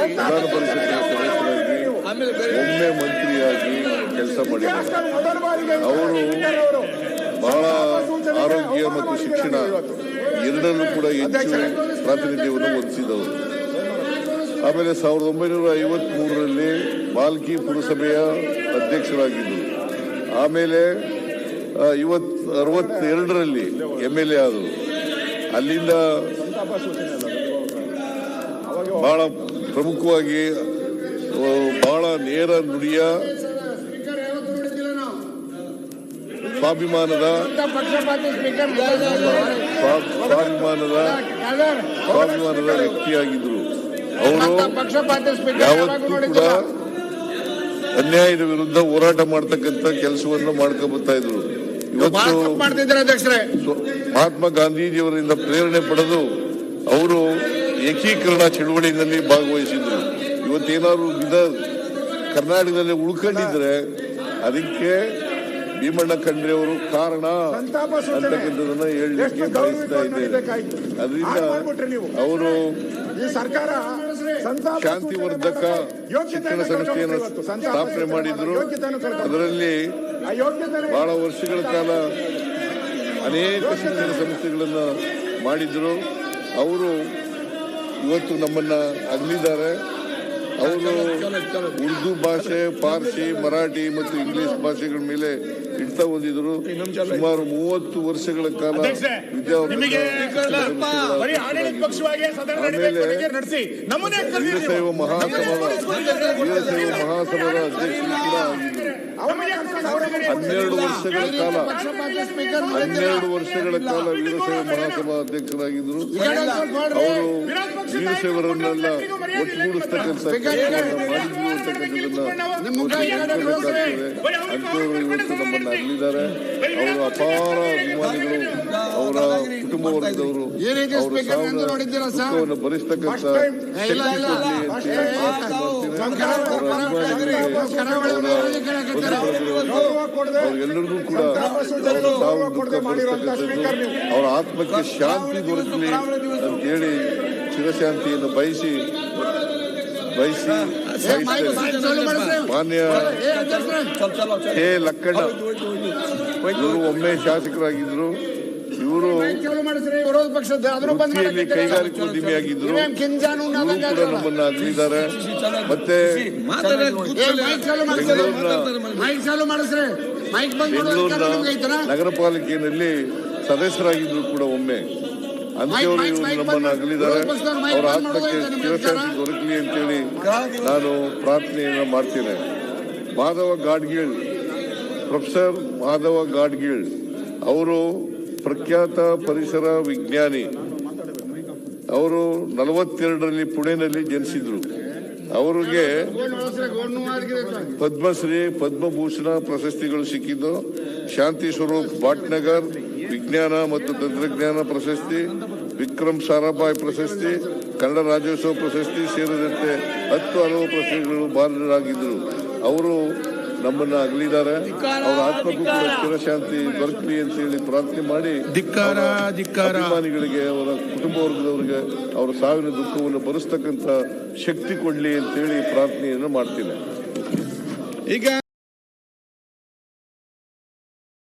ವಿಧಾನ ಪರಿಷತ್ತಿನ ಸದಸ್ಯರಾಗಿ ಒಮ್ಮೆ ಮಂತ್ರಿಯಾಗಿ ಕೆಲಸ ಮಾಡಿದ್ದಾರೆ. ಅವರು ಬಹಳ ಆರೋಗ್ಯ ಮತ್ತು ಶಿಕ್ಷಣ ಎರಡನ್ನೂ ಕೂಡ ಹೆಚ್ಚು ಪ್ರಾತಿನಿಧ್ಯವನ್ನು ಹೊಂದಿಸಿದವರು. ಆಮೇಲೆ 1953ರಲ್ಲಿ ಬಾಲ್ಕಿ ಪುರಸಭೆಯ ಅಧ್ಯಕ್ಷರಾಗಿದ್ದರು. ಆಮೇಲೆ 62ರಲ್ಲಿ MLA ಆದರು. ಅಲ್ಲಿಂದ ಬಹಳ ಪ್ರಮುಖವಾಗಿ ಬಹಳ ನೇರ ನುಡಿಯ ಸ್ವಾಭಿಮಾನದ ವ್ಯಕ್ತಿಯಾಗಿದ್ದರು. ಅವರು ಯಾವತ್ತೂ ಕೂಡ ಅನ್ಯಾಯದ ವಿರುದ್ಧ ಹೋರಾಟ ಮಾಡತಕ್ಕಂತ ಕೆಲಸವನ್ನು ಮಾಡ್ಕೊಬರ್ತಾ ಇದ್ರು. ಇವತ್ತು ಮಹಾತ್ಮ ಗಾಂಧೀಜಿಯವರಿಂದ ಪ್ರೇರಣೆ ಪಡೆದು ಅವರು ಏಕೀಕರಣ ಚಳವಳಿಯಲ್ಲಿ ಭಾಗವಹಿಸಿದ್ರು. ಇವತ್ತೇನಾದ್ರು ಕರ್ನಾಟಕದಲ್ಲಿ ಉಳ್ಕೊಂಡಿದ್ರೆ ಅದಕ್ಕೆ ಭೀಮಣ್ಣ ಖಂಡ್ರೆ ಅವರು ಕಾರಣ ಅಂತಕ್ಕಂಥದನ್ನ ಹೇಳಲಿಕ್ಕೆ ಬಯಸ್ತಾ ಇದ್ದೇನೆ. ಅದರಿಂದ ಅವರು ಶಾಂತಿವರ್ಧಕ ಶಿಕ್ಷಣ ಸಂಸ್ಥೆಯನ್ನು ಸ್ಥಾಪನೆ ಮಾಡಿದ್ರು. ಅದರಲ್ಲಿ ಬಹಳ ವರ್ಷಗಳ ಕಾಲ ಅನೇಕ ಶಿಕ್ಷಣ ಸಂಸ್ಥೆಗಳನ್ನ ಮಾಡಿದ್ರು. ಅವರು ಇವತ್ತು ನಮ್ಮನ್ನ ಅಗಲಿದ್ದಾರೆ. ಅವರು ಉರ್ದು ಭಾಷೆ, ಪಾರ್ಸಿ, ಮರಾಠಿ ಮತ್ತು ಇಂಗ್ಲಿಷ್ ಭಾಷೆಗಳ ಮೇಲೆ ಹಿಡಿತ ಹೊಂದಿದ್ರು. ಸುಮಾರು 30 ವರ್ಷಗಳ ಕಾಲ ವೀರಶೈವ ಮಹಾಸಭಾದ ಅಧ್ಯಕ್ಷರು ಕೂಡ ಆಗಿದ್ದರು. 12 ವರ್ಷಗಳ ಕಾಲ ವೀರಶೈವ ಮಹಾಸಭಾ ಅಧ್ಯಕ್ಷರಾಗಿದ್ದರು. ಅವರು ವೀರಶೈವರನ್ನೆಲ್ಲ ಒಟ್ಟುಗೂಡಿಸ್ತಕ್ಕಂಥ ಕೆಲಸವನ್ನು ಮಾಡಿದ್ರು ಅಂತವರು ಇವತ್ತು ನಮ್ಮನ್ನು ಅಗಲಿದ್ದಾರೆ. ಅವರು ಅಪಾರ ಅಭಿಮಾನಿಗಳು, ಅವರ ಕುಟುಂಬ ವರ್ಗದವರು ಅವರ ಸಾವನ್ನು ಭರಿಸ್ತಕ್ಕಂಥ ಶಕ್ತಿ ಅವರೆಲ್ಲರಿಗೂ ಕೂಡ ಸಾವು ದುಃಖ ಭರಿಸ್ತಕ್ಕಂಥದ್ದು, ಅವರ ಆತ್ಮಕ್ಕೆ ಶಾಂತಿ ದೊರಕಲಿ ಅಂತೇಳಿ ಚಿರಶಾಂತಿಯನ್ನು ಬಯಸಿ ಮಾನ್ಯ ಕೆ ಲಕ್ಕಣ್ಣ ಇವರು ಒಮ್ಮೆ ಶಾಸಕರಾಗಿದ್ರು. ಇವರು ವೃತ್ತಿಯಲ್ಲಿ ಕೈಗಾರಿಕೋದ್ಯಮಿಯಾಗಿದ್ರು. ಇವರು ಕೂಡ ನಮ್ಮನ್ನ ಅಗಲಿದ್ದಾರೆ. ಮತ್ತೆ ಬೆಂಗಳೂರಿನ ನಗರ ಪಾಲಿಕೆಯಲ್ಲಿ ಸದಸ್ಯರಾಗಿದ್ರು ಕೂಡ ಒಮ್ಮೆ. ಅಂತವರು ನಮ್ಮನ್ನು ಅಗಲಿದ್ದಾರೆ. ಅವರ ಆತ್ಮಕ್ಕೆ ಚಿರಶಾಂತಿ ದೊರಕಲಿ ಅಂತೇಳಿ ನಾನು ಪ್ರಾರ್ಥನೆಯನ್ನು ಮಾಡ್ತೇನೆ. ಪ್ರೊಫೆಸರ್ ಮಾಧವ ಗಾಡ್ಗೀಳ್ ಅವರು ಪ್ರಖ್ಯಾತ ಪರಿಸರ ವಿಜ್ಞಾನಿ. ಅವರು 42ರಲ್ಲಿ ಪುಣೆನಲ್ಲಿ ಜನಿಸಿದ್ರು. ಅವರಿಗೆ ಪದ್ಮಶ್ರೀ, ಪದ್ಮಭೂಷಣ ಪ್ರಶಸ್ತಿಗಳು ಸಿಕ್ಕಿದ್ದು. ಶಾಂತಿ ಸ್ವರೂಪ್ ಭಾಟ್ನಗರ್ ವಿಜ್ಞಾನ ಮತ್ತು ತಂತ್ರಜ್ಞಾನ ಪ್ರಶಸ್ತಿ, ವಿಕ್ರಮ್ ಸಾರಾಭಾಯ್ ಪ್ರಶಸ್ತಿ, ಕನ್ನಡ ರಾಜ್ಯೋತ್ಸವ ಪ್ರಶಸ್ತಿ ಸೇರಿದಂತೆ 10 ಹಲವು ಪ್ರಶಸ್ತಿಗಳು ಭಾಜನರಾಗಿದ್ದರು. ಅವರು ನಮ್ಮನ್ನ ಅಗಲಿದ್ದಾರೆ. ಅವರ ಆತ್ಮಕ್ಕೂ ಕೂಡ ಚಿರಶಾಂತಿ ದೊರಕಲಿ ಅಂತ ಹೇಳಿ ಪ್ರಾರ್ಥನೆ ಮಾಡಿ ಅಭಿಮಾನಿಗಳಿಗೆ, ಅವರ ಕುಟುಂಬ ವರ್ಗದವರಿಗೆ ಅವರ ಸಾವಿನ ದುಃಖವನ್ನು ಭರಿಸ್ತಕ್ಕಂಥ ಶಕ್ತಿ ಕೊಡ್ಲಿ ಅಂತೇಳಿ ಪ್ರಾರ್ಥನೆಯನ್ನು ಮಾಡ್ತೀನಿ. ಈಗ